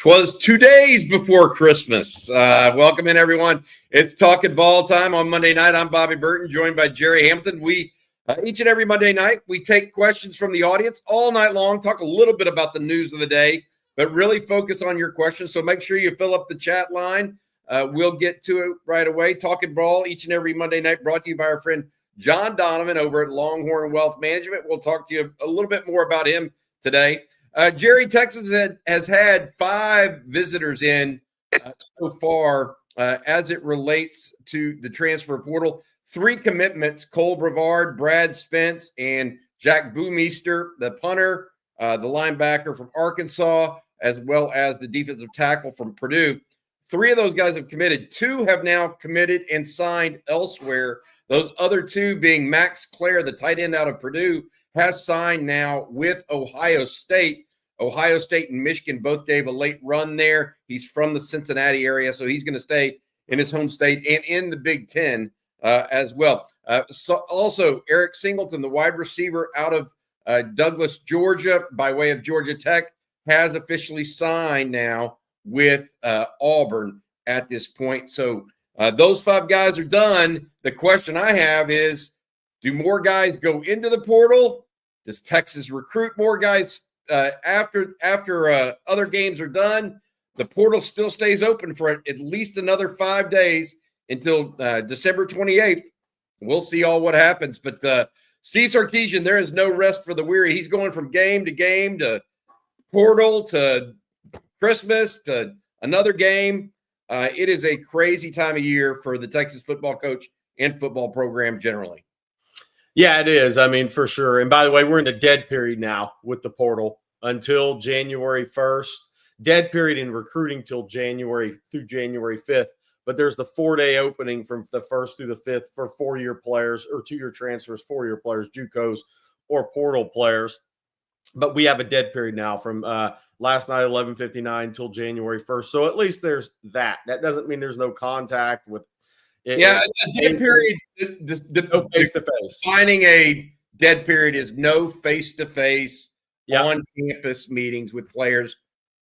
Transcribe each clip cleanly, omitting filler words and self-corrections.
'Twas 2 days before Christmas. Welcome in, everyone. It's Talkin' Ball time on Monday night. I'm Bobby Burton, joined by Jerry Hampton. We each and every Monday night, we take questions from the audience all night long, talk a little bit about the news of the day, but really focus on your questions. So make sure you fill up the chat line. We'll get to it right away. Talkin' Ball each and every Monday night, brought to you by our friend John Donovan over at Longhorn Wealth Management. We'll talk to you a little bit more about him today. Jerry, Texas has had 5 visitors in so far as it relates to the transfer portal. 3 commitments: Cole Brevard, Brad Spence, and Jack Boomeister, the punter, the linebacker from Arkansas, as well as the defensive tackle from Purdue. 3 of those guys have committed. 2 have now committed and signed elsewhere. Those other 2 being Max Clare, the tight end out of Purdue, has signed now with Ohio State. Ohio State and Michigan both gave a late run there. He's from the Cincinnati area, so he's going to stay in his home state and in the Big Ten as well. So also, Eric Singleton, the wide receiver out of Douglas, Georgia, by way of Georgia Tech, has officially signed now with Auburn at this point. So those 5 guys are done. The question I have is, do more guys go into the portal? Does Texas recruit more guys after other games are done? The portal still stays open for at least another 5 days until December 28th. We'll see all what happens. But Steve Sarkisian, there is no rest for the weary. He's going from game to portal to Christmas to another game. It is a crazy time of year for the Texas football coach and football program generally. Yeah, it is. I mean, for sure. And by the way, we're in a dead period now with the portal until January 1st. Dead period in recruiting till January 5th. But there's the 4-day opening from the 1st through the 5th for 4-year players or 2-year transfers, 4-year players, JUCOs, or portal players. But we have a dead period now from last night, 11:59 till January 1st. So at least there's that. That doesn't mean there's no contact with a dead period. No face-to-face. Finding a dead period is no face-to-face on campus meetings with players,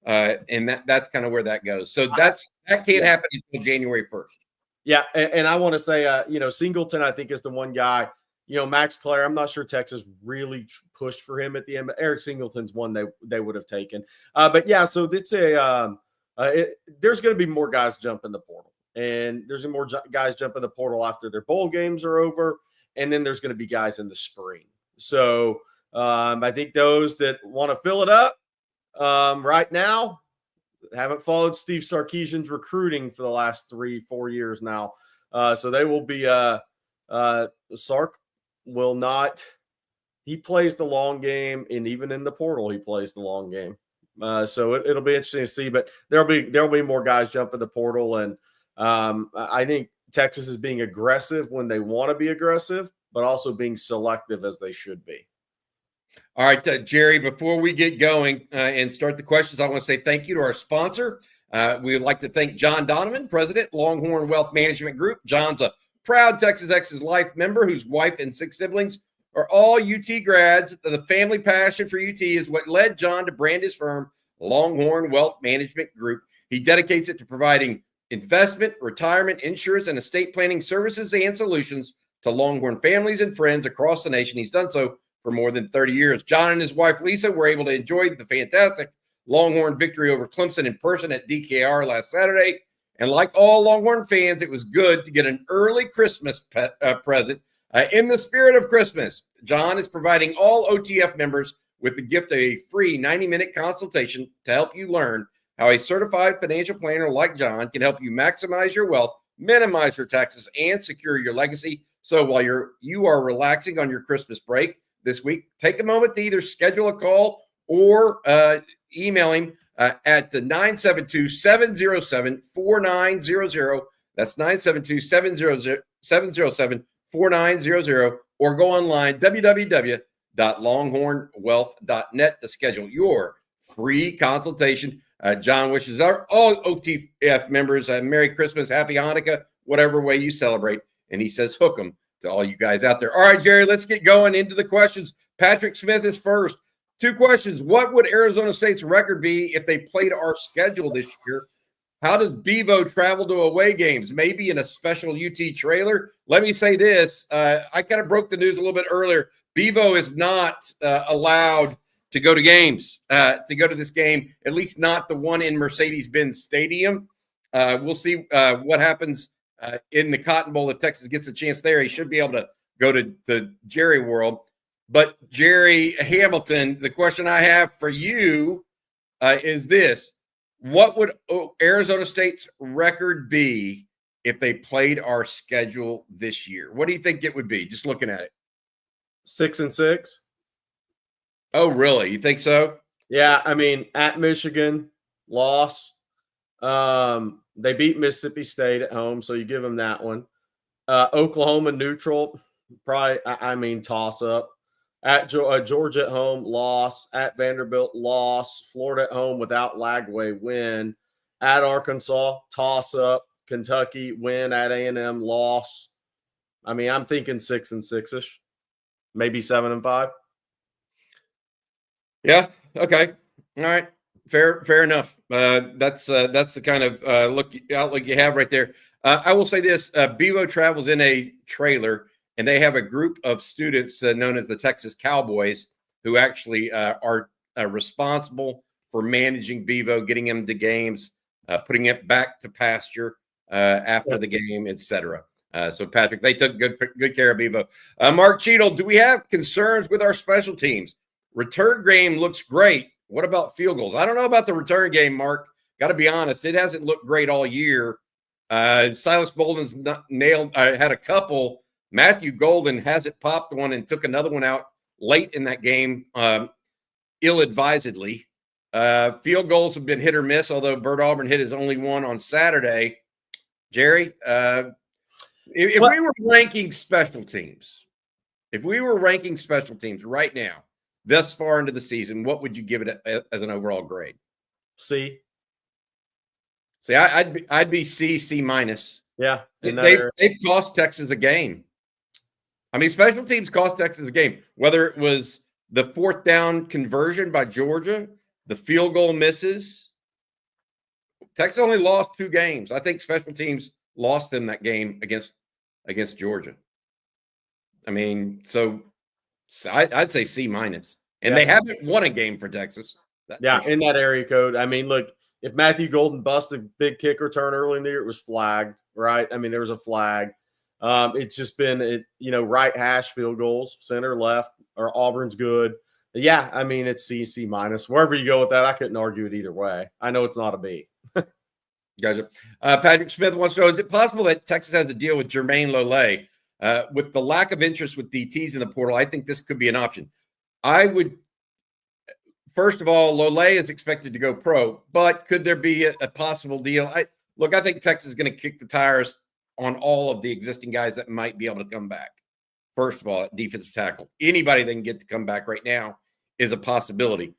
and that's kind of where that goes. So that can't happen until January 1st. Yeah, and I want to say, Singleton, I think, is the one guy. Max Clare, I'm not sure Texas really pushed for him at the end, but Eric Singleton's one they would have taken. But yeah, so it's there's going to be more guys jump in the portal. And there's more guys jump in the portal after their bowl games are over. And then there's going to be guys in the spring. So I think those that want to fill it up right now haven't followed Steve Sarkisian's recruiting for the last 3-4 years now. So they will be Sark will not. He plays the long game, and even in the portal, he plays the long game. So it'll be interesting to see. But there'll be more guys jump in the portal, and I think Texas is being aggressive when they want to be aggressive, but also being selective as they should be. All right, Jerry, before we get going and start the questions, I want to say thank you to our sponsor. We would like to thank John Donovan, President, Longhorn Wealth Management Group. John's a proud Texas Ex's Life member whose wife and 6 siblings are all UT grads. The family passion for UT is what led John to brand his firm, Longhorn Wealth Management Group. He dedicates it to providing investment, retirement, insurance, and estate planning services and solutions to Longhorn families and friends across the nation. He's done so for more than 30 years. John and his wife, Lisa, were able to enjoy the fantastic Longhorn victory over Clemson in person at DKR last Saturday. And like all Longhorn fans, it was good to get an early Christmas present. In the spirit of Christmas, John is providing all OTF members with the gift of a free 90-minute consultation to help you learn how a certified financial planner like John can help you maximize your wealth, minimize your taxes, and secure your legacy. So while you are relaxing on your Christmas break this week, take a moment to either schedule a call or email him at the 972-707-4900. That's 972-707-4900, or go online, www.longhornwealth.net, to schedule your free consultation. John wishes all OTF members a Merry Christmas, Happy Hanukkah, whatever way you celebrate. And he says, hook 'em to all you guys out there. All right, Jerry, let's get going into the questions. Patrick Smith is first. 2 questions. What would Arizona State's record be if they played our schedule this year? How does Bevo travel to away games? Maybe in a special UT trailer? Let me say this. I kind of broke the news a little bit earlier. Bevo is not allowed to go to games, to go to this game, at least not the one in Mercedes-Benz Stadium. We'll see what happens in the Cotton Bowl if Texas gets a chance there. He should be able to go to the Jerry World. But Jerry Hamilton, the question I have for you is this. What would Arizona State's record be if they played our schedule this year? What do you think it would be? Just looking at it. 6-6. Oh, really? You think so? Yeah, I mean, at Michigan, loss. They beat Mississippi State at home, so you give them that one. Oklahoma neutral, probably, toss up. At Georgia at home, loss. At Vanderbilt, loss. Florida at home without Lagway, win. At Arkansas, toss up. Kentucky, win. At A&M, loss. I mean, I'm thinking 6-6-ish, maybe 7-5. Yeah. Okay. All right. Fair enough. That's the kind of outlook you have right there. I will say this: Bevo travels in a trailer, and they have a group of students known as the Texas Cowboys who actually are responsible for managing Bevo, getting him to games, putting it back to pasture after the game, etc. So, Patrick, they took good care of Bevo. Mark Cheadle, do we have concerns with our special teams? Return game looks great. What about field goals? I don't know about the return game, Mark. Got to be honest. It hasn't looked great all year. Silas Bolden's had a couple. Matthew Golden hasn't popped one and took another one out late in that game, ill-advisedly. Field goals have been hit or miss, although Bert Auburn hit his only one on Saturday. Jerry, if we were ranking special teams right now, thus far into the season, what would you give it as an overall grade? C. See, I'd be C minus. Yeah, they've cost Texas a game. I mean, special teams cost Texas a game. Whether it was the 4th down conversion by Georgia, the field goal misses. Texas only lost 2 games. I think special teams lost them that game against Georgia. I mean, so I'd say C minus. And they haven't won a game for Texas. In that area code. I mean, look, if Matthew Golden busted a big kick return early in the year, it was flagged, right? I mean, there was a flag. It's just been, right hash field goals, center, left, or Auburn's good. Yeah, I mean, it's C minus. Wherever you go with that, I couldn't argue it either way. I know it's not a B. Gotcha. Patrick Smith wants to know, is it possible that Texas has a deal with Jermaine Lole? With the lack of interest with DTs in the portal, I think this could be an option. First of all, Lole is expected to go pro, but could there be a possible deal? I think Texas is going to kick the tires on all of the existing guys that might be able to come back. First of all, at defensive tackle, anybody that can get to come back right now is a possibility.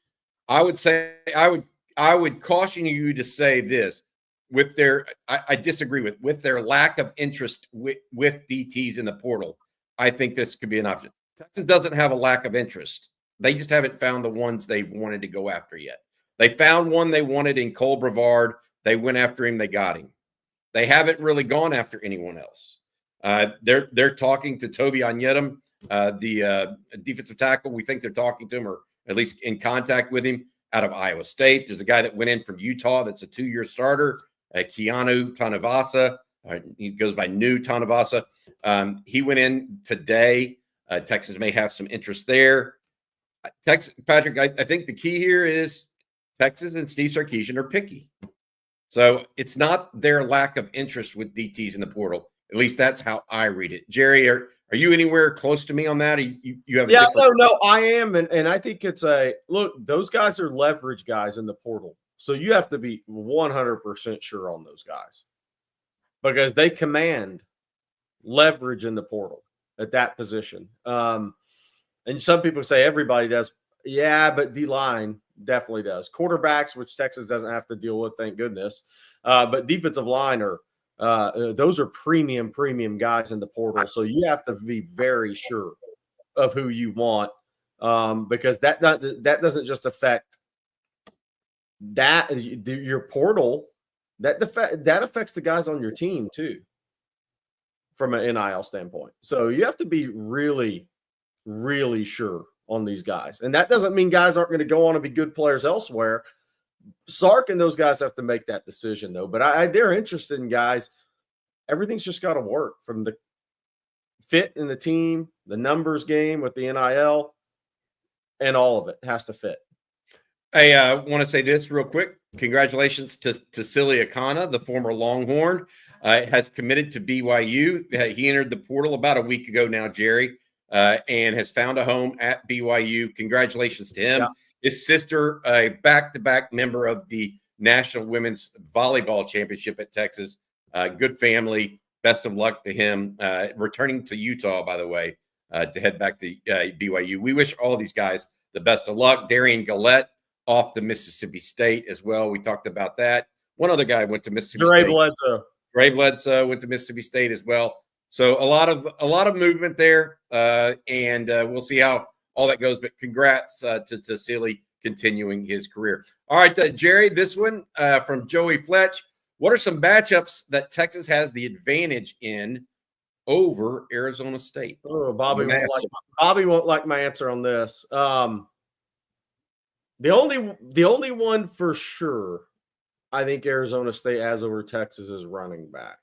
I would say I would caution you to say this with I disagree with their lack of interest with DTs in the portal. I think this could be an option. Texas doesn't have a lack of interest. They just haven't found the ones they've wanted to go after yet. They found one they wanted in Cole Brevard. They went after him. They got him. They haven't really gone after anyone else. They're talking to Toby Onyedim, the defensive tackle. We think they're talking to him, or at least in contact with him, out of Iowa State. There's a guy that went in from Utah that's a 2-year starter, Keanu Tanavasa. He goes by New Tanavasa. He went in today. Texas may have some interest there. Patrick, I think the key here is Texas and Steve Sarkisian are picky. So it's not their lack of interest with DTs in the portal. At least that's how I read it. Jerry, are you anywhere close to me on that? You have no, I am. And I think it's look, those guys are leverage guys in the portal. So you have to be 100% sure on those guys because they command leverage in the portal at that position. And some people say everybody does. Yeah, but D-line definitely does. Quarterbacks, which Texas doesn't have to deal with, thank goodness. But defensive line those are premium guys in the portal. So you have to be very sure of who you want because that doesn't just affect your portal. That affects the guys on your team too, from an NIL standpoint. So you have to be really, really sure on these guys. And that doesn't mean guys aren't going to go on and be good players elsewhere. Sark and those guys have to make that decision, though. But they're interested in guys. Everything's just got to work, from the fit in the team, the numbers game with the NIL, and all of it has to fit. I want to say this real quick. Congratulations to Celia Kana, the former Longhorn, has committed to BYU. He entered the portal about a week ago now, Jerry, and has found a home at BYU. Congratulations to him. Yeah. His sister, a back-to-back member of the National Women's Volleyball Championship at Texas. Good family. Best of luck to him. Returning to Utah, by the way, to head back to BYU. We wish all these guys the best of luck. Darian Gillette off to Mississippi State as well. We talked about that. One other guy went to Mississippi State. Ray Bledsoe went to Mississippi State as well. So a lot of movement there, and we'll see how all that goes. But congrats to Silly continuing his career. All right, Jerry, this one from Joey Fletch. What are some matchups that Texas has the advantage in over Arizona State? Oh, Bobby won't like my answer on this. The only one for sure I think Arizona State has over Texas is running back.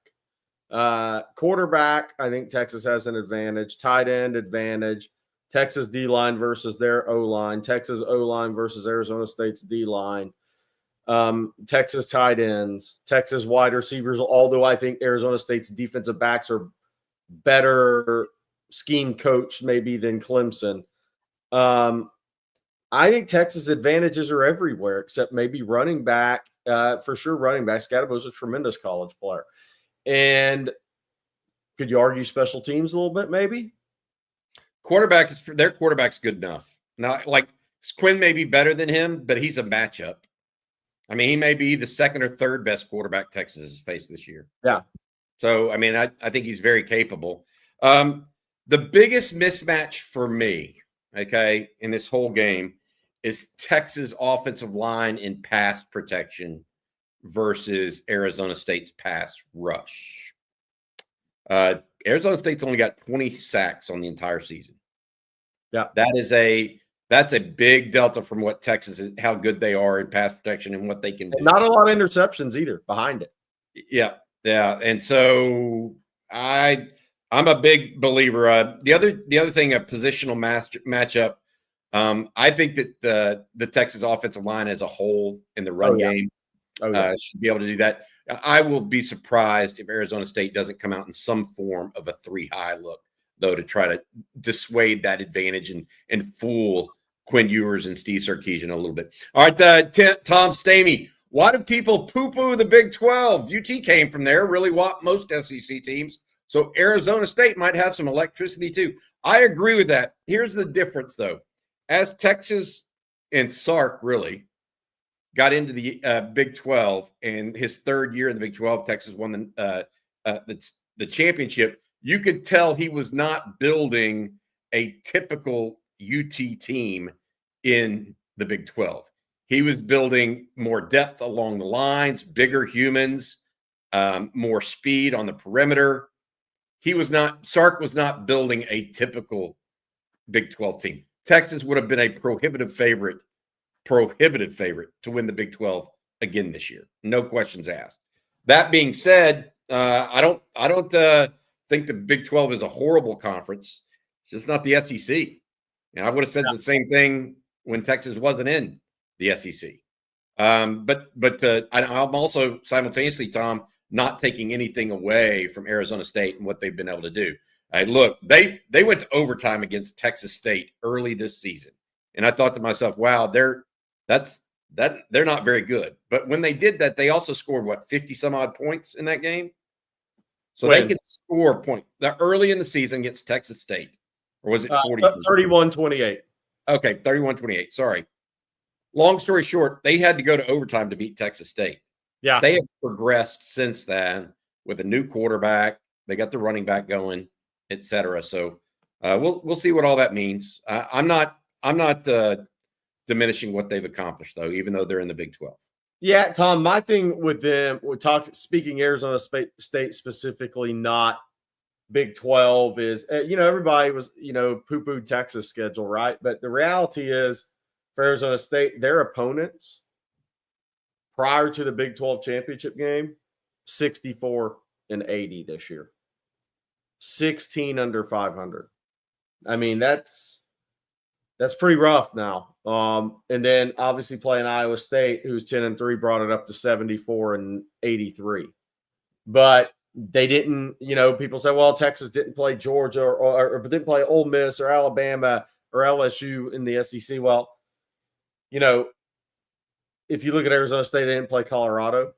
Quarterback, I think Texas has an advantage. Tight end advantage. Texas D-line versus their O-line. Texas O-line versus Arizona State's D-line. Texas tight ends. Texas wide receivers, although I think Arizona State's defensive backs are better scheme coached maybe than Clemson. I think Texas advantages are everywhere except maybe running back. For sure, running back. Scadabo's a tremendous college player. And could you argue special teams a little bit, maybe? Their quarterback's good enough. Not like Quinn may be better than him, but he's a matchup. I mean, he may be the second or third best quarterback Texas has faced this year. Yeah. So, I mean, I think he's very capable. The biggest mismatch for me, okay, in this whole game is Texas offensive line in pass protection versus Arizona State's pass rush. Arizona State's only got 20 sacks on the entire season. Yeah. That's a big delta from what Texas is, how good they are in pass protection and what they can do. Not a lot of interceptions either behind it. Yeah. Yeah. And so I'm a big believer. The other thing, a positional matchup. I think that the Texas offensive line as a whole in the run game should be able to do that. I will be surprised if Arizona State doesn't come out in some form of a 3-high look, though, to try to dissuade that advantage and fool Quinn Ewers and Steve Sarkisian a little bit. All right, Tom Stamey. Why do people poo-poo the Big 12? UT came from there, really whopped most SEC teams. So Arizona State might have some electricity too. I agree with that. Here's the difference, though. As Texas and Sark really got into the Big 12, and his third year in the Big 12, Texas won the championship. You could tell he was not building a typical UT team in the Big 12. He was building more depth along the lines, bigger humans, more speed on the perimeter. Sark was not building a typical Big 12 team. Texas would have been a prohibitive favorite to win the Big 12 again this year. No questions asked. That being said, I don't think the Big 12 is a horrible conference. It's just not the SEC. And I would have said the same thing when Texas wasn't in the SEC. But I'm also simultaneously, Tom, not taking anything away from Arizona State and what they've been able to do. Look, they went to overtime against Texas State early this season, and I thought to myself, "Wow, they're not very good." But when they did that, they also scored 50 some odd points in that game. So they could score points early in the season against Texas State, or was it 31-28? Okay, 31-28. Sorry. Long story short, they had to go to overtime to beat Texas State. Yeah, they have progressed since then with a new quarterback. They got the running back going, etc. So we'll see what all that means. I'm not I'm not diminishing what they've accomplished, though, even though they're in the Big 12. Yeah, Tom, my thing with them, speaking Arizona State specifically, not Big 12, is, everybody was, poo-pooed Texas schedule, right? But the reality is, for Arizona State, their opponents prior to the Big 12 championship game, 64-80 this year. 16 under 500. I mean, that's pretty rough now. And then obviously playing Iowa State, who's 10-3, brought it up to 74-83. But they didn't, people say, well, Texas didn't play Georgia or didn't play Ole Miss or Alabama or LSU in the SEC. Well, if you look at Arizona State, they didn't play Colorado.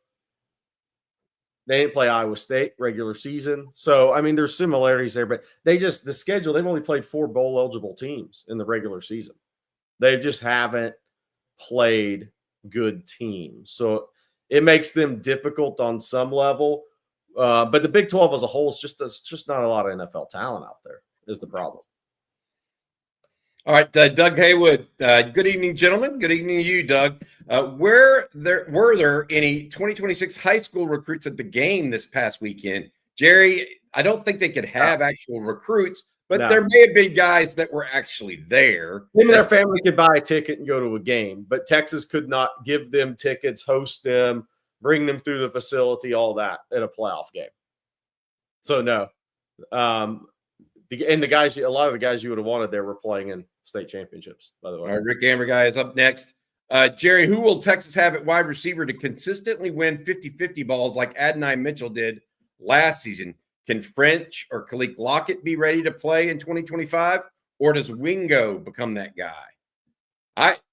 They didn't play Iowa State regular season. So, I mean, there's similarities there, but the schedule, they've only played 4 bowl eligible teams in the regular season. They just haven't played good teams. So it makes them difficult on some level. But the Big 12 as a whole is just not a lot of NFL talent out there is the problem. All right, Doug Haywood. Good evening, gentlemen. Good evening to you, Doug. Were there any 2026 high school recruits at the game this past weekend? Jerry, I don't think they could have actual recruits, but there may have been guys that were actually there. Maybe their family could buy a ticket and go to a game, but Texas could not give them tickets, host them, bring them through the facility, all that at a playoff game. So no. And a lot of the guys you would have wanted there were playing in state championships, by the way. All right, Rick Amber guy is up next. Jerry, who will Texas have at wide receiver to consistently win 50-50 balls like Adonai Mitchell did last season? Can French or Khalil Lockett be ready to play in 2025? Or does Wingo become that guy?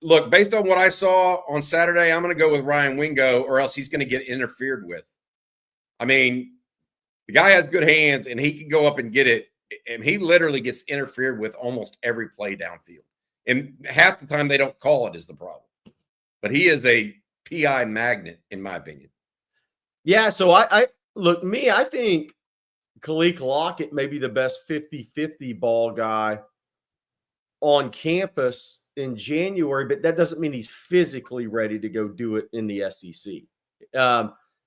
Look, based on what I saw on Saturday, I'm going to go with Ryan Wingo, or else he's going to get interfered with. I mean, the guy has good hands, and he can go up and get it. And he literally gets interfered with almost every play downfield. And half the time they don't call it is the problem. But he is a PI magnet, in my opinion. Yeah, so I think Khalil Lockett may be the best 50-50 ball guy on campus in January, but that doesn't mean he's physically ready to go do it in the SEC.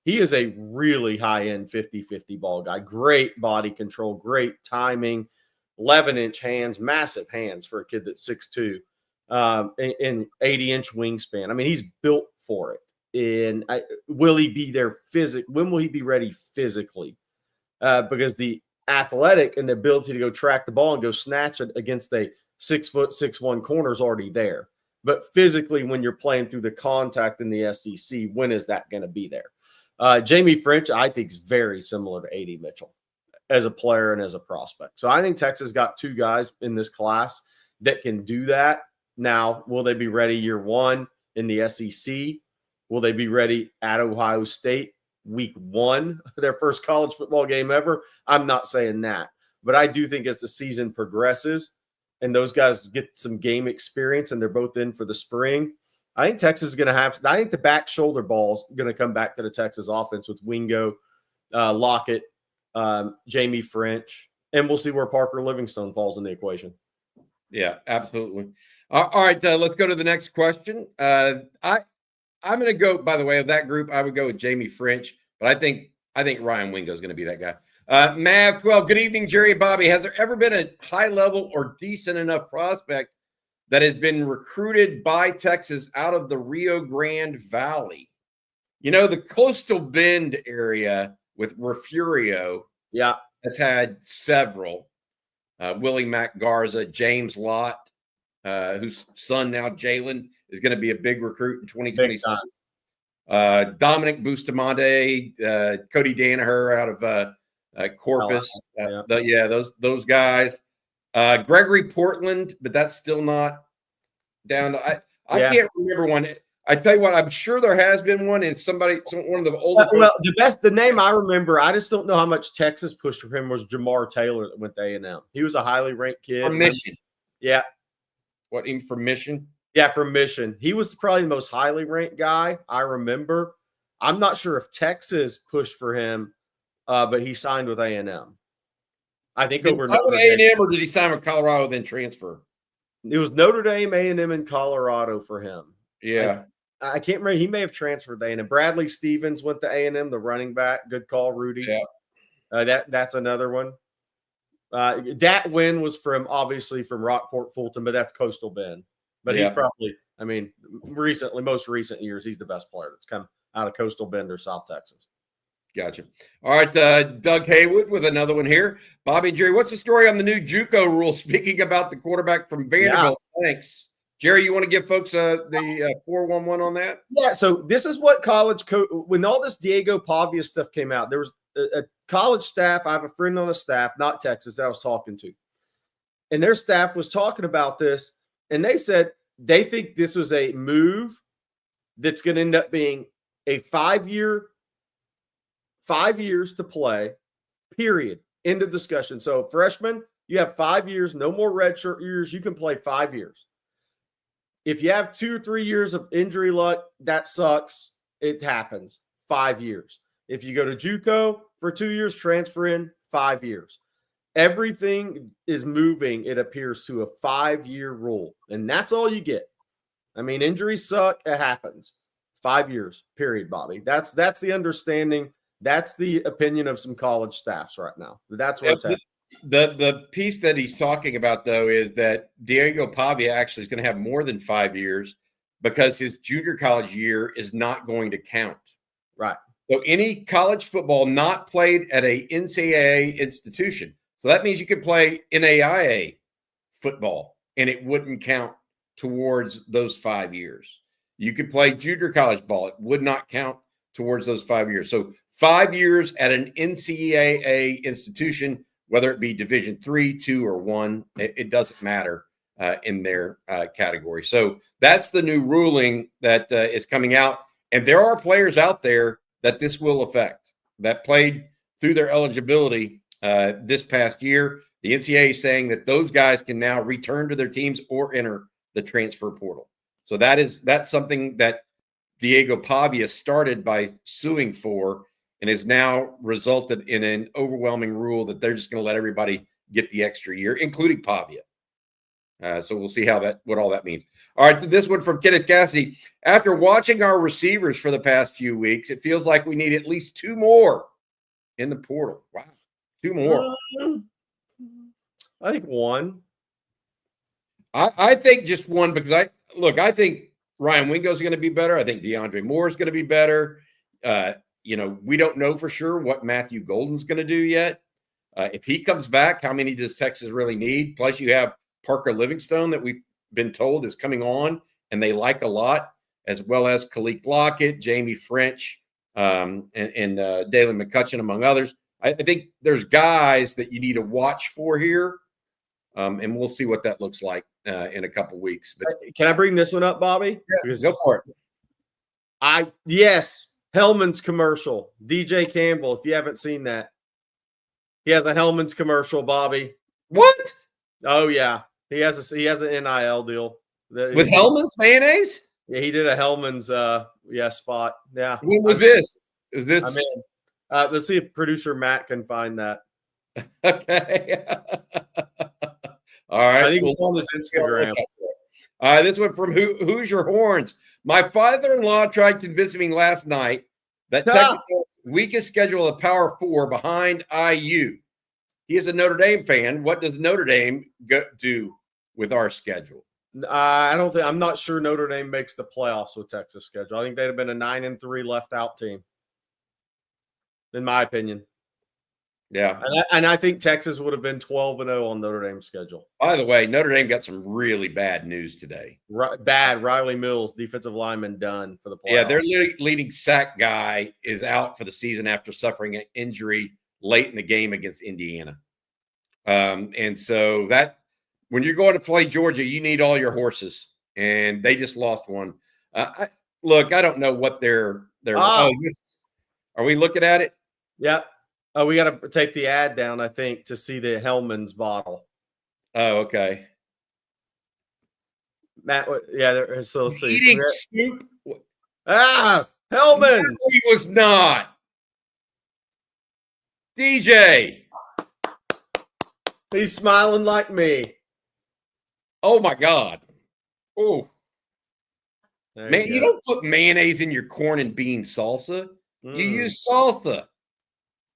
He is a really high-end 50-50 ball guy. Great body control, great timing, 11-inch hands, massive hands for a kid that's 6'2", and 80-inch wingspan. I mean, he's built for it. And will he be there when will he be ready physically? Because the athletic and the ability to go track the ball and go snatch it against a 6'6" corner is already there. But physically, when you're playing through the contact in the SEC, when is that going to be there? Jamie French, I think, is very similar to A.D. Mitchell as a player and as a prospect. So I think Texas got 2 guys in this class that can do that. Now, will they be ready year 1 in the SEC? Will they be ready at Ohio State week 1, their first college football game ever? I'm not saying that. But I do think as the season progresses and those guys get some game experience and they're both in for the spring, I think Texas is going to I think the back shoulder ball is going to come back to the Texas offense with Wingo, Lockett, Jamie French, and we'll see where Parker Livingstone falls in the equation. Yeah, absolutely. All right, let's go to the next question. I'm going to go, by the way, of that group, I would go with Jamie French, but I think Ryan Wingo is going to be that guy. Mav12, good evening, Jerry and Bobby. Has there ever been a high-level or decent enough prospect that has been recruited by Texas out of the Rio Grande Valley? The Coastal Bend area with Refugio has had several. Willie Mack Garza, James Lott, whose son now, Jalen, is going to be a big recruit in 2027. Dominic Bustamante, Cody Danaher out of Corpus. Those guys. Gregory Portland, but that's still not down to I can't remember one. I tell you what, I'm sure there has been one, and one of the older. The name I remember, I just don't know how much Texas pushed for him, was Jamar Taylor that went to A&M. He was a highly ranked kid. From Mission. Yeah. What, even from Mission? Yeah, from Mission. He was probably the most highly ranked guy I remember. I'm not sure if Texas pushed for him, but he signed with A&M. I think over with A&M, or did he sign with Colorado then transfer? It was Notre Dame, A&M, and Colorado for him. Yeah. I can't remember. He may have transferred to A&M. Bradley Stevens went to A&M, the running back. Good call, Rudy. Yeah. That's another one. Dat Win was obviously from Rockport Fulton, but that's Coastal Bend. But he's probably, most recent years, he's the best player that's come out of Coastal Bend or South Texas. Gotcha. All right, Doug Haywood with another one here. Bobby and Jerry, what's the story on the new JUCO rule? Speaking about the quarterback from Vanderbilt. Yeah. Thanks. Jerry, you want to give folks the 411 on that? Yeah, so this is what when all this Diego Pavia stuff came out, there was a college staff. I have a friend on a staff, not Texas, that I was talking to. And their staff was talking about this, and they said they think this was a move that's going to end up being a 5 years to play, period. End of discussion. So freshmen, you have 5 years, no more redshirt years. You can play 5 years. If you have 2 or 3 years of injury luck, that sucks. It happens. 5 years. If you go to JUCO for 2 years, transfer in 5 years. Everything is moving, it appears, to a 5-year rule. And that's all you get. I mean, injuries suck. It happens. 5 years, period, Bobby. That's the understanding. That's the opinion of some college staffs right now. That's where it's at. The piece that he's talking about, though, is that Diego Pavia actually is going to have more than 5 years because his junior college year is not going to count. Right. So any college football not played at a NCAA institution. So that means you could play NAIA football and it wouldn't count towards those 5 years. You could play junior college ball. It would not count towards those 5 years. So 5 years at an NCAA institution, whether it be Division 3, 2, or 1, it doesn't matter in their category. So that's the new ruling that is coming out. And there are players out there that this will affect that played through their eligibility this past year. The NCAA is saying that those guys can now return to their teams or enter the transfer portal. So that's something that Diego Pavia started by suing for, and has now resulted in an overwhelming rule that they're just going to let everybody get the extra year, including Pavia. So we'll see what all that means. All right, this one from Kenneth Cassidy. After watching our receivers for the past few weeks, it feels like we need at least 2 more in the portal. Wow, 2 more. I think 1. I think just 1 because I think Ryan Wingo is going to be better. I think DeAndre Moore is going to be better. We don't know for sure what Matthew Golden's going to do yet. If he comes back, how many does Texas really need? Plus, you have Parker Livingstone that we've been told is coming on, and they like a lot, as well as Khalid Lockett, Jamie French, and Dalen McCutcheon, among others. I think there's guys that you need to watch for here, and we'll see what that looks like in a couple weeks. But can I bring this one up, Bobby? Yeah, go for it. Yes. Hellman's commercial, DJ Campbell. If you haven't seen that, he has a Hellman's commercial, Bobby. What? Oh yeah, he has an NIL deal with Hellman's mayonnaise. Yeah, he did a Hellman's spot. Yeah. When was this? Was this? Let's see if producer Matt can find that. Okay. All right. I think it's on his Instagram. This one from Hoosier Horns. My father-in-law tried convincing me last night that Texas has the weakest schedule of Power 4 behind IU. He is a Notre Dame fan. What does Notre Dame do with our schedule? I'm not sure Notre Dame makes the playoffs with Texas schedule. I think they'd have been a 9-3 left out team, in my opinion. Yeah. And I think Texas would have been 12-0 on Notre Dame's schedule. By the way, Notre Dame got some really bad news today. Bad. Riley Mills, defensive lineman, done for the playoffs. Yeah, their leading sack guy is out for the season after suffering an injury late in the game against Indiana. And so that when you're going to play Georgia, you need all your horses, and they just lost one. I don't know what they're. Are we looking at it? Yeah. Oh, we got to take the ad down, I think, to see the Hellman's bottle. Oh, okay. Matt, yeah. So let's see. Eating soup. Hellman's. No, he was not. DJ. He's smiling like me. Oh my God. Oh man, you go. don't put mayonnaise in your corn and bean salsa. You use salsa.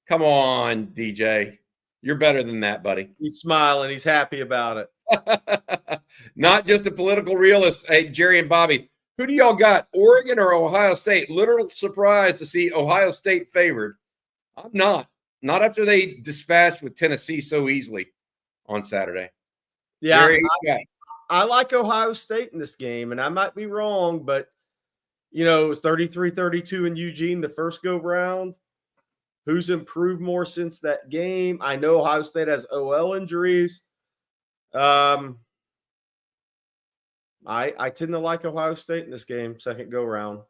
Come on, DJ. You're better than that, buddy. He's smiling. He's happy about it. Not just a political realist. Hey, Jerry and Bobby, who do y'all got? Oregon or Ohio State? Literal surprise to see Ohio State favored. I'm not. Not after they dispatched with Tennessee so easily on Saturday. Yeah, Jerry, I like Ohio State in this game, and I might be wrong, but, it was 33-32 in Eugene the first go-round. Who's improved more since that game? I know Ohio State has OL injuries. I tend to like Ohio State in this game, second go-round.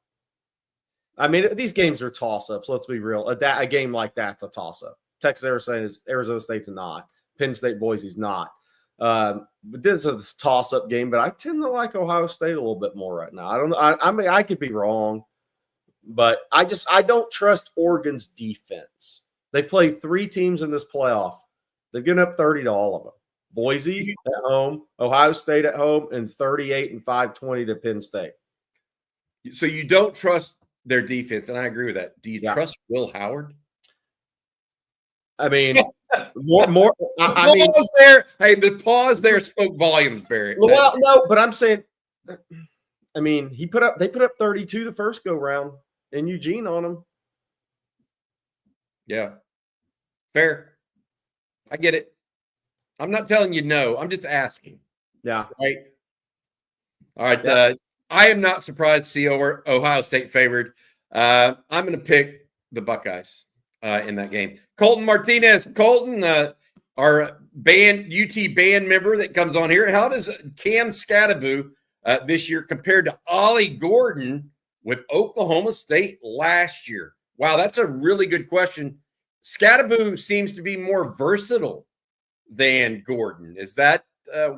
I mean, these games are toss-ups. Let's be real. A game like that's a toss-up. Texas, Arizona State's not. Penn State, Boise's not. But this is a toss-up game, but I tend to like Ohio State a little bit more right now. I don't know. I mean, I could be wrong, but I don't trust Oregon's defense. They played 3 teams in this playoff. They've given up 30 to all of them. Boise at home, Ohio State at home, and 38 and 520 to Penn State. So you don't trust their defense, and I agree with that. Do you trust Will Howard? I mean, more. I mean, there. Hey, the pause there spoke volumes, Barry. Well, no, but I'm saying, I mean, they put up 32 the first go round in Eugene on them. Yeah, fair. I get it. I'm not telling you no. I'm just asking. Yeah. Right. All right. Yeah. I am not surprised to see Ohio State favored. I'm going to pick the Buckeyes in that game. Colton Martinez. Colton, our UT band member that comes on here. How does Cam Scattaboo this year compared to Ollie Gordon with Oklahoma State last year? Wow, that's a really good question. Scattaboo seems to be more versatile than Gordon. Is that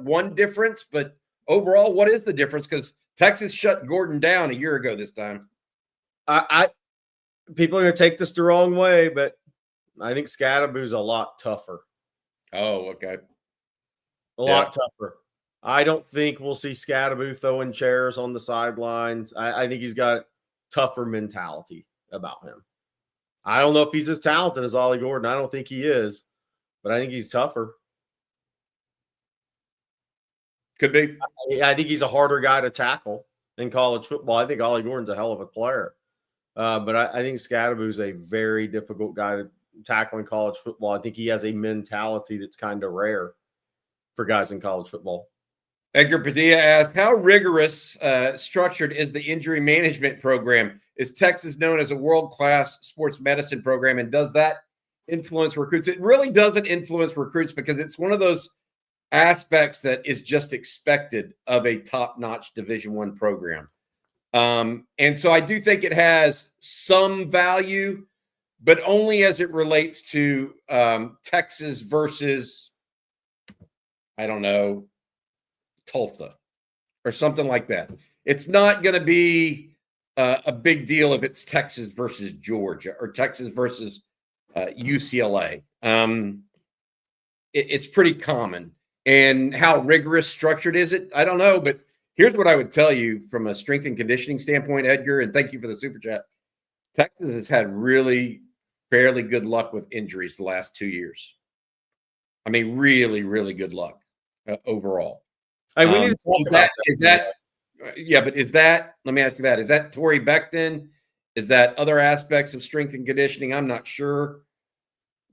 one difference? But overall, what is the difference? Because Texas shut Gordon down a year ago this time. People are going to take this the wrong way, but I think Scattaboo's a lot tougher. Oh, okay. A lot tougher. I don't think we'll see Scattaboo throwing chairs on the sidelines. I think he's got tougher mentality about him. I don't know if he's as talented as Ollie Gordon. I don't think he is, but I think he's tougher. Could be. I think he's a harder guy to tackle in college football. I think Ollie Gordon's a hell of a player. But I think Scattaboo's a very difficult guy to tackle in college football. I think he has a mentality that's kind of rare for guys in college football. Edgar Padilla asked, how rigorous structured is the injury management program? Is Texas known as a world-class sports medicine program, and does that influence recruits? It really doesn't influence recruits because it's one of those aspects that is just expected of a top-notch Division I program. And so I do think it has some value, but only as it relates to Texas versus, I don't know, Tulsa or something like that. It's not going to be a big deal if it's Texas versus Georgia or Texas versus UCLA. It's pretty common. And how rigorous structured is it? I don't know, but here's what I would tell you from a strength and conditioning standpoint, Edgar, and thank you for the super chat. Texas has had really fairly good luck with injuries the last 2 years. I mean, really, really good luck overall. Hey, we need to talk about that. Yeah, but is that, let me ask you that, is that Torrey Becton? Is that other aspects of strength and conditioning? I'm not sure,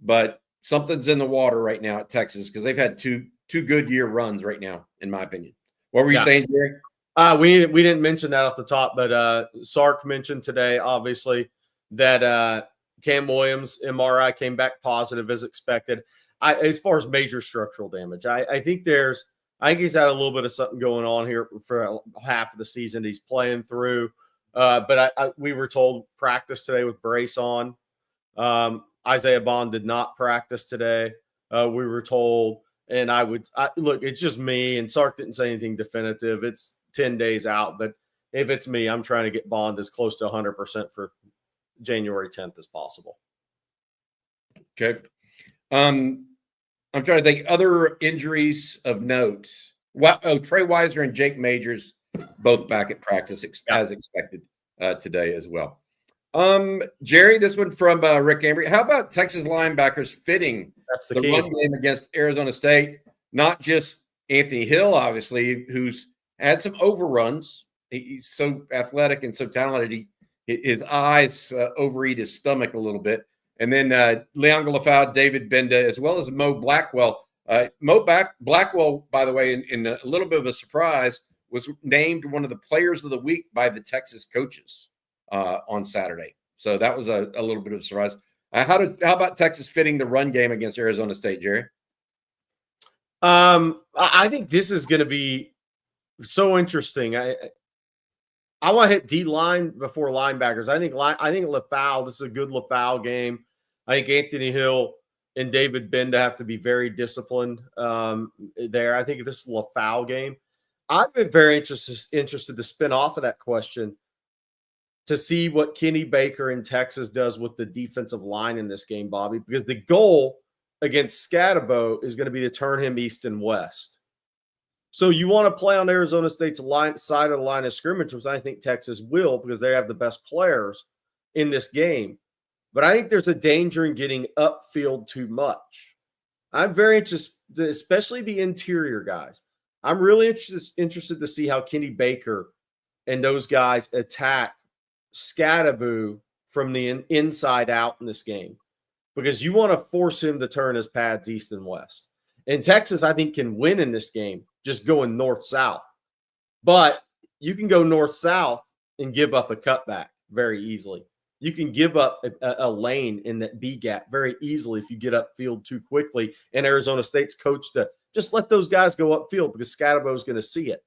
but something's in the water right now at Texas because they've had two good year runs right now, in my opinion. What were you saying, Jerry? We didn't mention that off the top, but Sark mentioned today, obviously, that Cam Williams MRI came back positive as expected. As far as major structural damage, I think he's had a little bit of something going on here for half of the season he's playing through. But we were told practice today with brace on. Isaiah Bond did not practice today. We were told. And look, it's just me, and Sark didn't say anything definitive. It's 10 days out, but if it's me, I'm trying to get Bond as close to 100% for January 10th as possible. Okay. I'm trying to think other injuries of note. Trey Weiser and Jake Majors both back at practice as expected today as well. Jerry, this one from Rick Ambry. How about Texas linebackers fitting the run game against Arizona State? Not just Anthony Hill, obviously, who's had some overruns. He's so athletic and so talented. His eyes overeat his stomach a little bit. And then Leon Galafau, David Benda, as well as Mo Blackwell. Blackwell, by the way, in a little bit of a surprise, was named one of the players of the week by the Texas coaches on Saturday. So that was a little bit of a surprise. How about Texas fitting the run game against Arizona State, Jerry? I think this is going to be so interesting. I want to hit D line before linebackers. I think LaFau, this is a good LaFau game. I think Anthony Hill and David Benda have to be very disciplined there. I think this is a LaFau game. I've been very interested to spin off of that question to see what Kenny Baker in Texas does with the defensive line in this game, Bobby, because the goal against Scatterbo is going to be to turn him east and west. So you want to play on Arizona State's side of the line of scrimmage, which I think Texas will because they have the best players in this game. But I think there's a danger in getting upfield too much. I'm very interested, especially the interior guys. I'm really interested to see how Kenny Baker and those guys attack Scatterbo from the inside out in this game because you want to force him to turn his pads east and west. And Texas, I think, can win in this game just going north-south. But you can go north-south and give up a cutback very easily. You can give up a lane in that B gap very easily if you get upfield too quickly. And Arizona State's coach to just let those guys go upfield because Scatterbo is going to see it.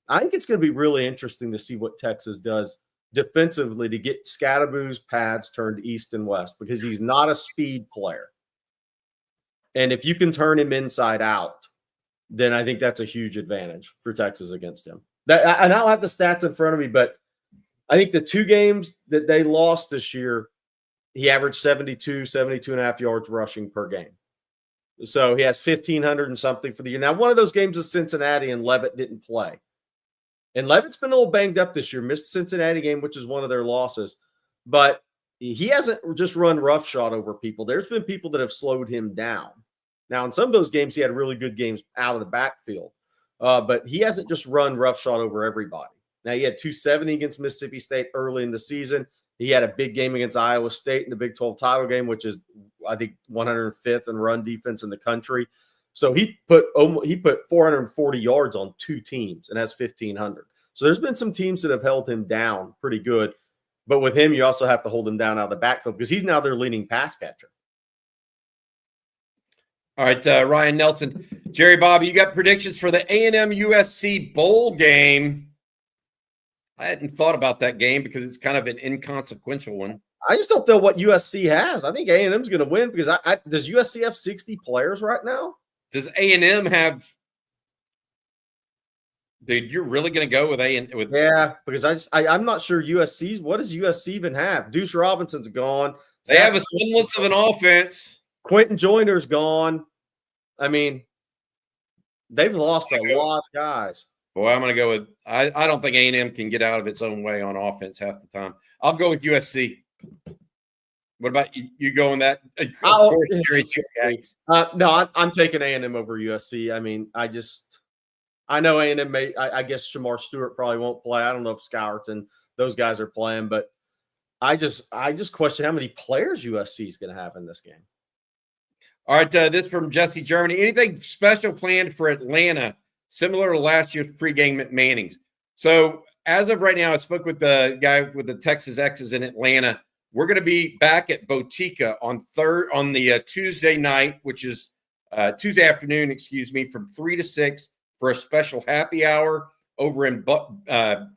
I think it's going to be really interesting to see what Texas does defensively to get Scatterbo's pads turned east and west because he's not a speed player. And if you can turn him inside out, then I think that's a huge advantage for Texas against him. And I don't have the stats in front of me, but I think the two games that they lost this year, he averaged 72 and a half yards rushing per game. So he has 1,500 and something for the year. Now, one of those games is Cincinnati, and Leavitt didn't play. And Leavitt's been a little banged up this year, missed the Cincinnati game, which is one of their losses. But he hasn't just run roughshod over people. There's been people that have slowed him down. Now, in some of those games, he had really good games out of the backfield. But he hasn't just run roughshod over everybody. Now, he had 270 against Mississippi State early in the season. He had a big game against Iowa State in the Big 12 title game, which is, I think, 105th in run defense in the country. So he put 440 yards on two teams and has 1,500. So there's been some teams that have held him down pretty good. But with him, you also have to hold him down out of the backfield because he's now their leading pass catcher. All right, Ryan Nelson. Jerry, Bobby, you got predictions for the A&M USC bowl game? I hadn't thought about that game because it's kind of an inconsequential one. I just don't know what USC has. I think A&M's going to win because does USC have 60 players right now? Does A&M have – dude, you're really going to go with A&M? Yeah, because I'm not sure USC's – what does USC even have? Deuce Robinson's gone. They have a semblance of an offense. Quentin Joyner's gone. I mean, they've lost a lot of guys. Boy, I'm going to go with I don't think A&M can get out of its own way on offense half the time. I'll go with USC. What about you? You going that? No, I'm taking A&M over USC. I mean, I know A&M may. I guess Shamar Stewart probably won't play. I don't know if Scourton, those guys are playing, but I just question how many players USC is going to have in this game. All right, this from Jesse Germany. Anything special planned for Atlanta, similar to last year's pregame at Manning's? So as of right now, I spoke with the guy with the Texas X's in Atlanta. We're going to be back at Botica on the Tuesday night, which is Tuesday afternoon, from 3 to 6 for a special happy hour over in Brickhead.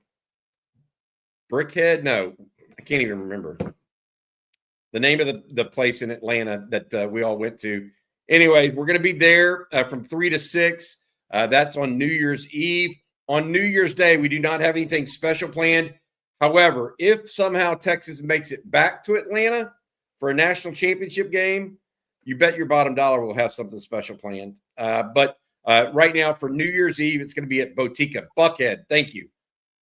No, I can't even remember the name of the place in Atlanta that we all went to. Anyway, we're going to be there from 3 to 6. That's on New Year's Eve. On New Year's Day, we do not have anything special planned. However, if somehow Texas makes it back to Atlanta for a national championship game, you bet your bottom dollar we'll have something special planned. But Right now for New Year's Eve, it's going to be at Botica. Buckhead. Thank you.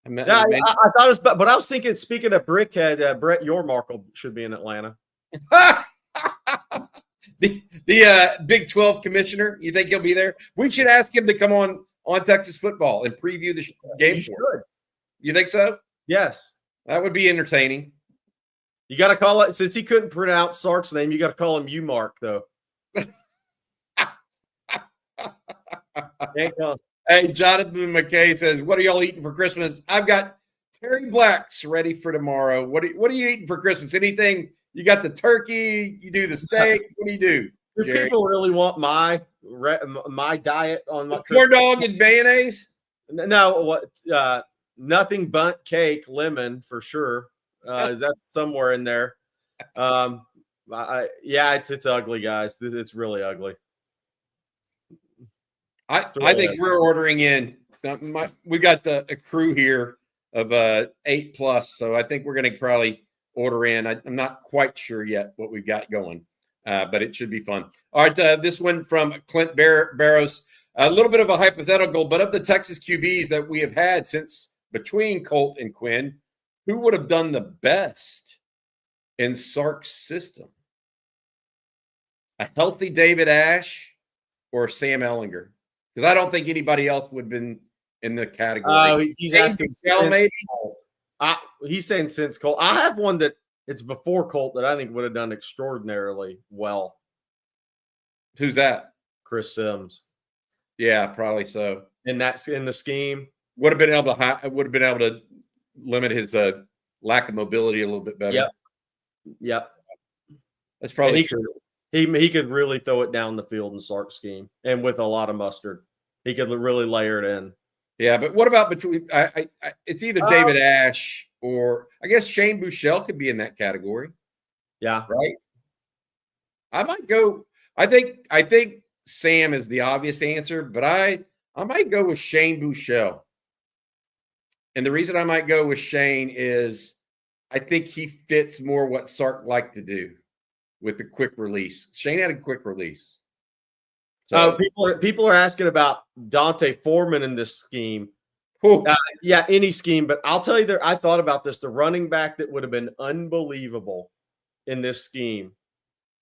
I thought it was, but I was thinking, speaking of Brickhead, Brett Yormark should be in Atlanta. the Big 12 commissioner. You think he'll be there? We should ask him to come on Texas football and preview the game. You think so? Yes. That would be entertaining. You got to call it, since he couldn't pronounce Sark's name, you got to call him U-Mark, though. Hey, Jonathan McKay says, what are y'all eating for Christmas? I've got Terry Blacks ready for tomorrow. What are you eating for Christmas? Anything? You got the turkey? You do the steak? What do you do? Do Jerry? People really want my diet on my corn dog and mayonnaise? No, what? Nothing but cake, lemon for sure. Is that somewhere in there? It's ugly, guys. It's really ugly. I think we're ordering in. We got a crew here of 8+, so I think we're going to probably order in. I'm not quite sure yet what we've got going, but it should be fun. All right, this one from Clint Barrows. A little bit of a hypothetical, but of the Texas QBs that we have had since between Colt and Quinn, who would have done the best in Sark's system? A healthy David Ash or Sam Ehlinger? Because I don't think anybody else would have been in the category. He's asking maybe. He's saying since Colt. I have one that it's before Colt that I think would have done extraordinarily well. Who's that? Chris Sims. Yeah, probably so. And that's in the scheme. Would have been able to limit his lack of mobility a little bit better. Yep. That's probably true. He could really throw it down the field in Sark's scheme, and with a lot of mustard, he could really layer it in. Yeah, but what about between? It's either David Ash or I guess Shane Buechele could be in that category. Yeah, right. I might go. I think Sam is the obvious answer, but I might go with Shane Buechele. And the reason I might go with Shane is I think he fits more what Sark liked to do with the quick release. Shane had a quick release. So people are asking about Dante Foreman in this scheme. Any scheme, but I'll tell you I thought about this. The running back that would have been unbelievable in this scheme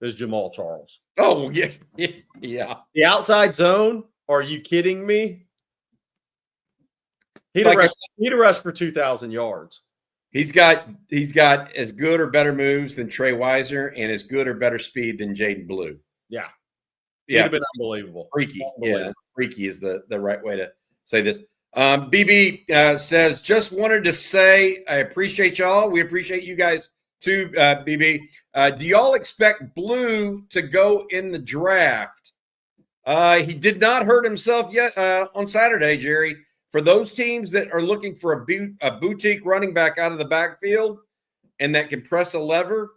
is Jamal Charles. Oh, yeah. The outside zone? Are you kidding me? He'd have rushed for 2,000 yards. He's got as good or better moves than Trey Weiser and as good or better speed than Jaden Blue. Yeah. He'd have been unbelievable. Freaky. Unbelievable. Yeah, freaky is the right way to say this. BB says, just wanted to say I appreciate y'all. We appreciate you guys too, BB. Do y'all expect Blue to go in the draft? He did not hurt himself yet on Saturday, Jerry. For those teams that are looking for a boutique running back out of the backfield and that can press a lever,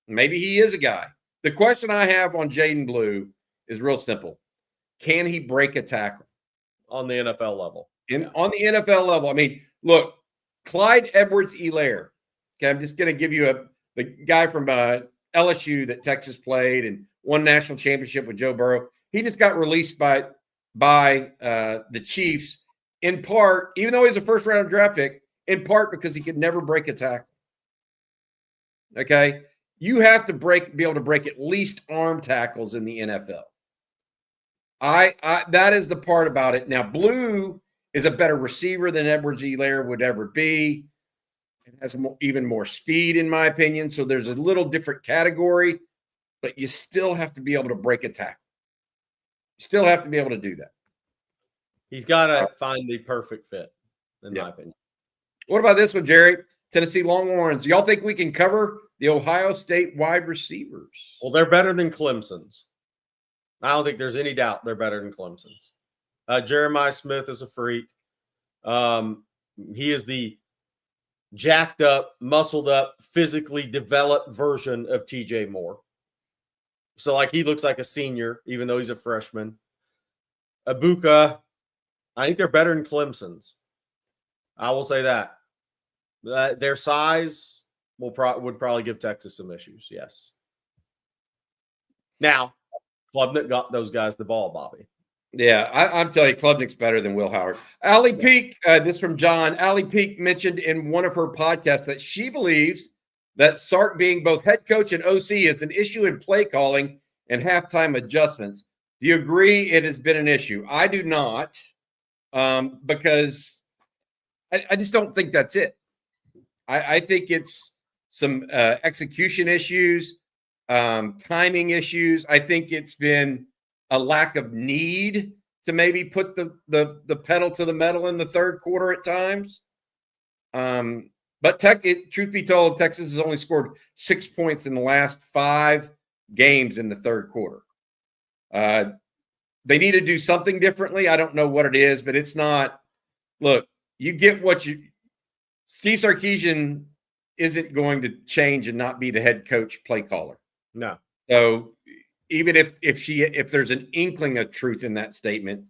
maybe he is a guy. The question I have on Jaden Blue is real simple. Can he break a tackle? On the NFL level. On the NFL level. I mean, look, Clyde Edwards-Helaire. Okay, I'm just going to give you the guy from LSU that Texas played and won national championship with Joe Burrow. He just got released by the Chiefs in part, even though he's a first-round draft pick, in part because he could never break a tackle. Okay? You have to be able to break at least arm tackles in the NFL. That is the part about it. Now, Blue is a better receiver than Edwards-Helaire would ever be. It has even more speed, in my opinion. So there's a little different category, but you still have to be able to break a tackle. You still have to be able to do that. He's got to find the perfect fit, in my opinion. What about this one, Jerry? Tennessee Longhorns. Y'all think we can cover the Ohio State wide receivers? Well, they're better than Clemson's. I don't think there's any doubt they're better than Clemson's. Jeremiah Smith is a freak. He is the jacked up, muscled up, physically developed version of TJ Moore. So, like, he looks like a senior, even though he's a freshman. Ibuka, I think they're better than Clemson's. I will say that. Their size would probably give Texas some issues, yes. Now, Klubnik got those guys the ball, Bobby. Yeah, I'm telling you, Klubnik's better than Will Howard. Allie Peak, this from John. Allie Peak mentioned in one of her podcasts that she believes that Sark being both head coach and OC is an issue in play calling and halftime adjustments. Do you agree it has been an issue? I do not, because I just don't think that's it. I think it's some execution issues, timing issues. I think it's been a lack of need to maybe put the pedal to the metal in the third quarter at times. But truth be told, Texas has only scored 6 points in the last 5 games in the third quarter. They need to do something differently. I don't know what it is, but it's not. Look, you get what you. Steve Sarkisian isn't going to change and not be the head coach play caller. No. So even if there's an inkling of truth in that statement,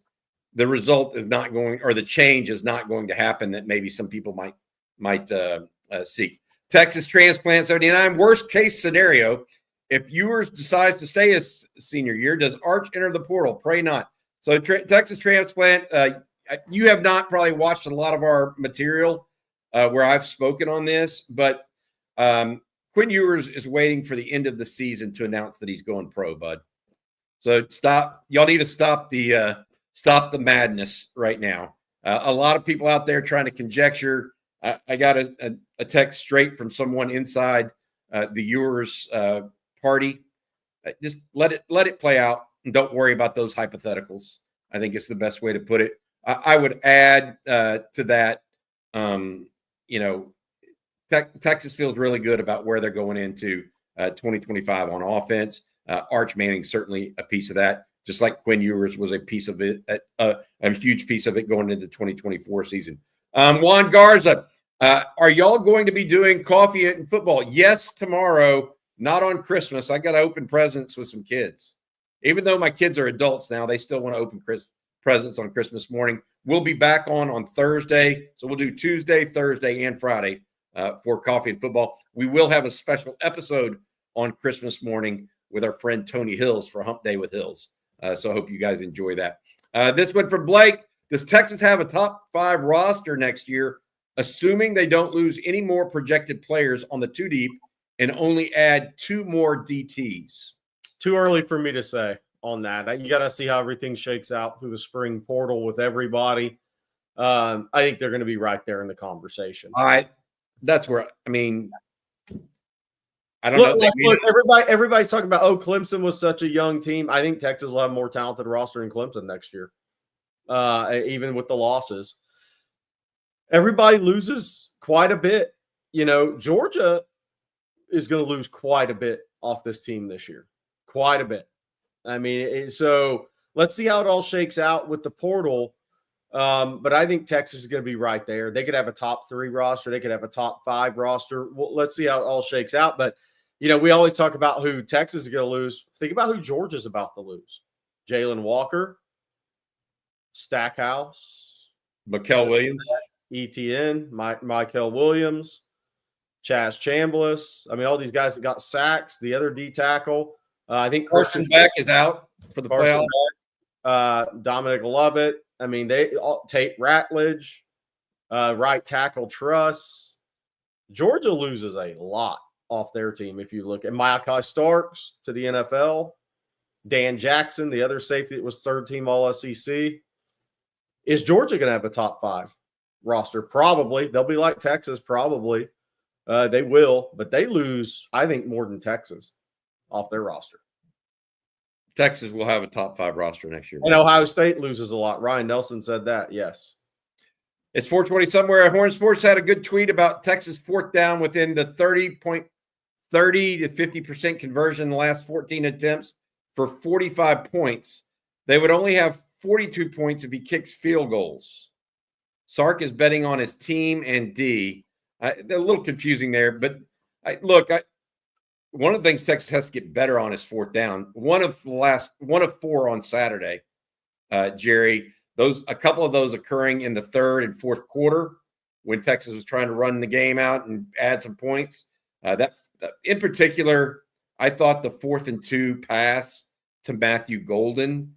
the result is not going, or the change is not going to happen that maybe some people might seek. Texas transplant 79. Worst case scenario, if Ewers decides to stay his senior year, does Arch enter the portal? Pray not. So Texas transplant. You have not probably watched a lot of our material where I've spoken on this, but Quinn Ewers is waiting for the end of the season to announce that he's going pro, bud. So stop. Y'all need to stop the madness right now. A lot of people out there trying to conjecture. I got a text straight from someone inside the Ewers party. Just let it play out and don't worry about those hypotheticals. I think it's the best way to put it. I would add to that, Texas feels really good about where they're going into 2025 on offense. Arch Manning's certainly a piece of that, just like Quinn Ewers was a piece of it, a huge piece of it going into the 2024 season. Juan Garza, are y'all going to be doing coffee and football? Yes, tomorrow, not on Christmas. I got to open presents with some kids. Even though my kids are adults now, they still want to open presents on Christmas morning. We'll be back on Thursday. So we'll do Tuesday, Thursday, and Friday for coffee and football. We will have a special episode on Christmas morning with our friend Tony Hills for Hump Day with Hills. So I hope you guys enjoy that. This one from Blake. Does Texas have a top 5 roster next year, assuming they don't lose any more projected players on the 2 deep and only add 2 more DTs? Too early for me to say on that. You got to see how everything shakes out through the spring portal with everybody. I think they're going to be right there in the conversation. That's where, I mean, I don't know. Look, everybody's talking about, Clemson was such a young team. I think Texas will have a more talented roster than Clemson next year, even with the losses. Everybody loses quite a bit. Georgia is going to lose quite a bit off this team this year. Quite a bit. I mean, so let's see how it all shakes out with the portal. But I think Texas is going to be right there. They could have a top 3 roster. They could have a top 5 roster. Well, let's see how it all shakes out. But, we always talk about who Texas is going to lose. Think about who Georgia's about to lose. Jalen Walker, Stackhouse, Mikael Williams, ETN, Mikael Williams, Chaz Chambliss. I mean, all these guys that got sacks, the other D tackle. I think Carson Beck is out for the playoffs. Dominic Lovett. I mean, Tate Ratledge, right tackle Truss. Georgia loses a lot off their team. If you look at Malachi Starks to the NFL, Dan Jackson, the other safety that was 3rd team All SEC. Is Georgia going to have a top 5 roster? Probably. They'll be like Texas, probably. They will, but they lose, I think, more than Texas off their roster. Texas will have a top 5 roster next year. And Ohio State loses a lot. Ryan Nelson said that, yes. It's 4:20 somewhere. Horn Sports had a good tweet about Texas 4th down within the 30 to 50% conversion in the last 14 attempts for 45 points. They would only have 42 points if he kicks field goals. Sark is betting on his team and D. A little confusing there, but one of the things Texas has to get better on is 4th down. One of 4 on Saturday, Jerry. A couple of those occurring in the 3rd and 4th quarter when Texas was trying to run the game out and add some points. That in particular, I thought the 4th and 2 pass to Matthew Golden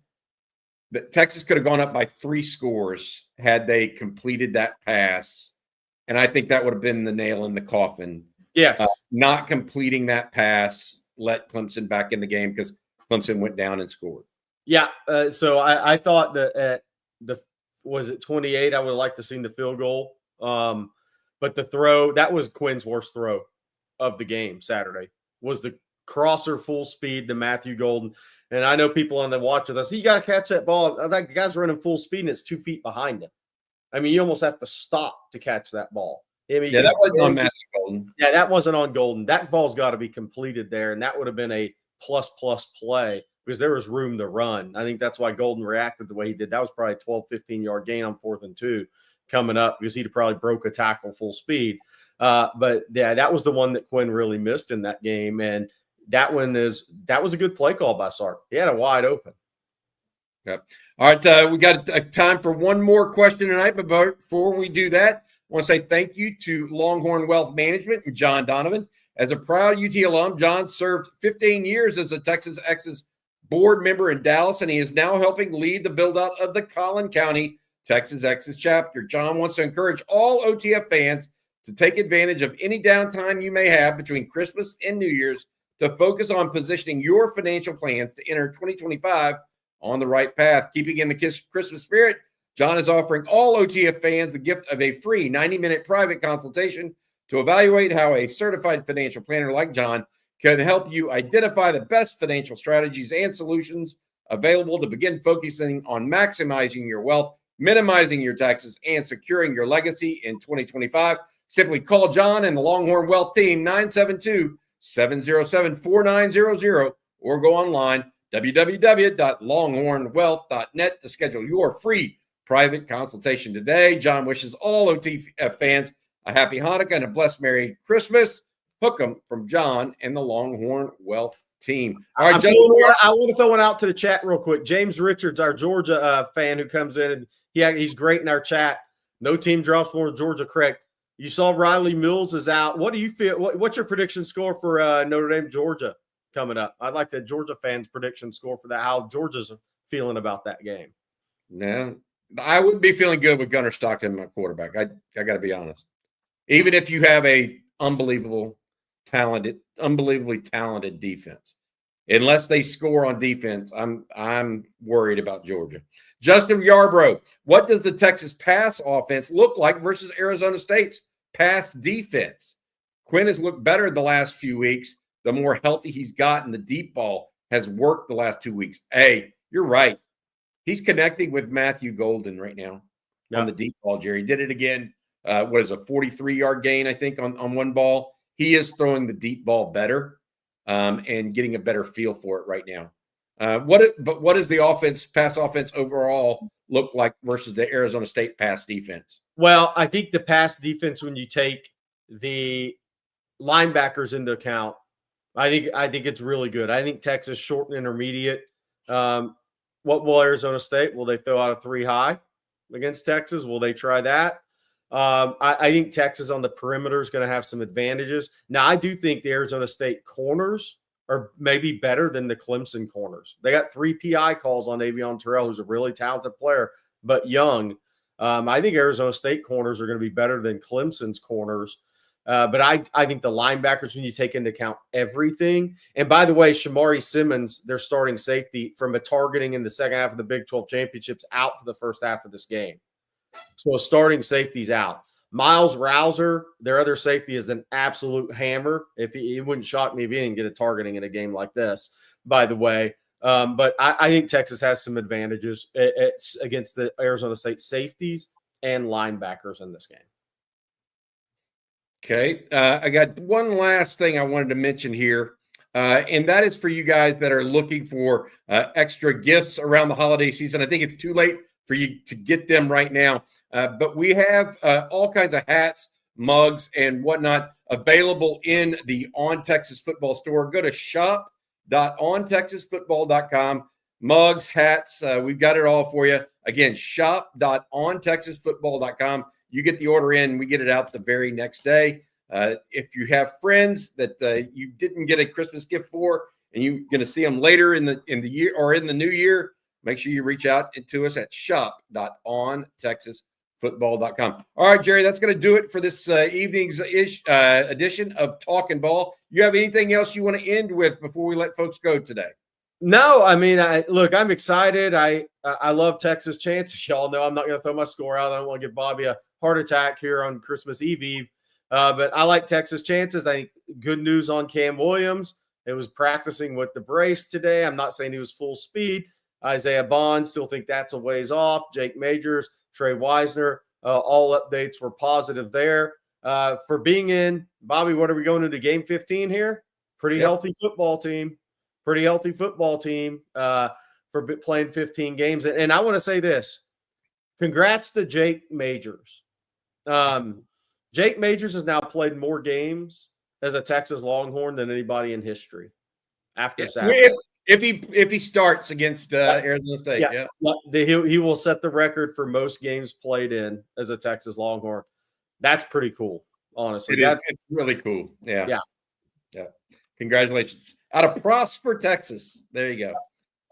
that Texas could have gone up by 3 scores had they completed that pass. And I think that would have been the nail in the coffin. Yes. Not completing that pass let Clemson back in the game because Clemson went down and scored. Yeah. So I thought that at was it 28? I would have liked to seen the field goal. But the throw, that was Quinn's worst throw of the game Saturday, was the crosser full speed to Matthew Golden. And I know people on the watch with us, you got to catch that ball. That guy's running full speed and it's 2 feet behind him. I mean, you almost have to stop to catch that ball. I mean, that wasn't on Matthew Golden. Yeah, that wasn't on Golden. That ball's got to be completed there, and that would have been a plus play because there was room to run. I think that's why Golden reacted the way he did. That was probably a 12, 15-yard gain on 4th and 2 coming up because he'd probably broke a tackle full speed. But, yeah, that was the one that Quinn really missed in that game, and that was a good play call by Sark. He had it wide open. Yep. All right, we got time for one more question tonight, but before we do that, I want to say thank you to Longhorn Wealth Management and John Donovan. As a proud UT alum, John served 15 years as a Texas Ex's board member in Dallas, and he is now helping lead the build-out of the Collin County Texas Ex's chapter. John wants to encourage all OTF fans to take advantage of any downtime you may have between Christmas and New Year's to focus on positioning your financial plans to enter 2025 on the right path. Keeping in the Christmas spirit, John is offering all OTF fans the gift of a free 90-minute private consultation to evaluate how a certified financial planner like John can help you identify the best financial strategies and solutions available to begin focusing on maximizing your wealth, minimizing your taxes, and securing your legacy in 2025. Simply call John and the Longhorn Wealth Team 972-707-4900 or go online www.longhornwealth.net to schedule your free private consultation today. John wishes all OTF fans a happy Hanukkah and a blessed Merry Christmas. Hook 'em from John and the Longhorn Wealth Team. All right, I want to throw one out to the chat real quick. James Richards, our Georgia fan who comes in, and he's great in our chat. No team drops more than Georgia. Correct. You saw Riley Mills is out. What do you feel? What's your prediction score for Notre Dame, Georgia coming up? I'd like the Georgia fans' prediction score for that. How Georgia's feeling about that game? No, I wouldn't be feeling good with Gunnar Stockton, my quarterback. I got to be honest. Even if you have a unbelievably talented defense, unless they score on defense, I'm worried about Georgia. Justin Yarbrough, what does the Texas pass offense look like versus Arizona State's pass defense? Quinn has looked better the last few weeks. The more healthy he's gotten, the deep ball has worked the last 2 weeks. Hey, you're right. He's connecting with Matthew Golden right now on the deep ball, Jerry. Did it again. What is a 43-yard gain, I think, on one ball. He is throwing the deep ball better and getting a better feel for it right now. But what does the pass offense overall look like versus the Arizona State pass defense? Well, I think the pass defense, when you take the linebackers into account, I think it's really good. I think Texas short and intermediate. What will Arizona State? Will they throw out a 3 high against Texas? Will they try that? I think Texas on the perimeter is going to have some advantages. Now, I do think the Arizona State corners are maybe better than the Clemson corners. They got 3 PI calls on Avion Terrell, who's a really talented player, but young. I think Arizona State corners are going to be better than Clemson's corners. But I think the linebackers, when you take into account everything, and by the way, Shamari Simmons, their starting safety from a targeting in the second half of the Big 12 championships, out for the first half of this game. So starting safety's out. Miles Rouser, their other safety, is an absolute hammer. It wouldn't shock me if he didn't get a targeting in a game like this, by the way. But I think Texas has some advantages it's against the Arizona State safeties and linebackers in this game. Okay. I got one last thing I wanted to mention here, and that is for you guys that are looking for extra gifts around the holiday season. I think it's too late for you to get them right now, but we have all kinds of hats, mugs, and whatnot available in the On Texas Football store. Go to shop.ontexasfootball.com. Mugs, hats, we've got it all for you. Again, shop.ontexasfootball.com. You get the order in, we get it out the very next day. If you have friends that you didn't get a Christmas gift for, and you're going to see them later in the year or in the new year, make sure you reach out to us at shop.ontexasfootball.com. All right, Jerry, that's going to do it for this evening's edition of Talkin' Ball. You have anything else you want to end with before we let folks go today? No, I mean, look, I'm excited. I love Texas chances. Y'all know I'm not going to throw my score out. I don't want to give Bobby a heart attack here on Christmas Eve. But I like Texas chances. I think good news on Cam Williams. It was practicing with the brace today. I'm not saying he was full speed. Isaiah Bond, still think that's a ways off. Jake Majors, Trey Wisner, all updates were positive there. For being in, Bobby, what are we going into game 15 here? Pretty healthy football team. Pretty healthy football team for playing 15 games. And I want to say this. Congrats to Jake Majors. Jake Majors has now played more games as a Texas Longhorn than anybody in history after Saturday. If he starts against Arizona State, he will set the record for most games played in as a Texas Longhorn. That's pretty cool, honestly. It's really cool. Yeah. Congratulations. Out of Prosper, Texas. There you go.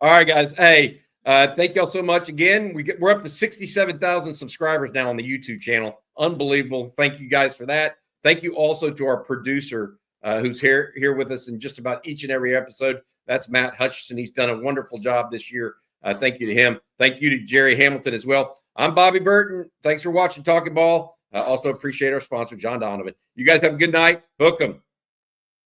All right, guys. Hey, thank y'all so much again. We're up to 67,000 subscribers now on the YouTube channel. Unbelievable. Thank you guys for that. Thank you also to our producer who's here with us in just about each and every episode. That's Matt Hutchison. He's done a wonderful job this year. Thank you to him. Thank you to Jerry Hamilton as well. I'm Bobby Burton. Thanks for watching Talkin' Ball. Also appreciate our sponsor, John Donovan. You guys have a good night. Hook 'em.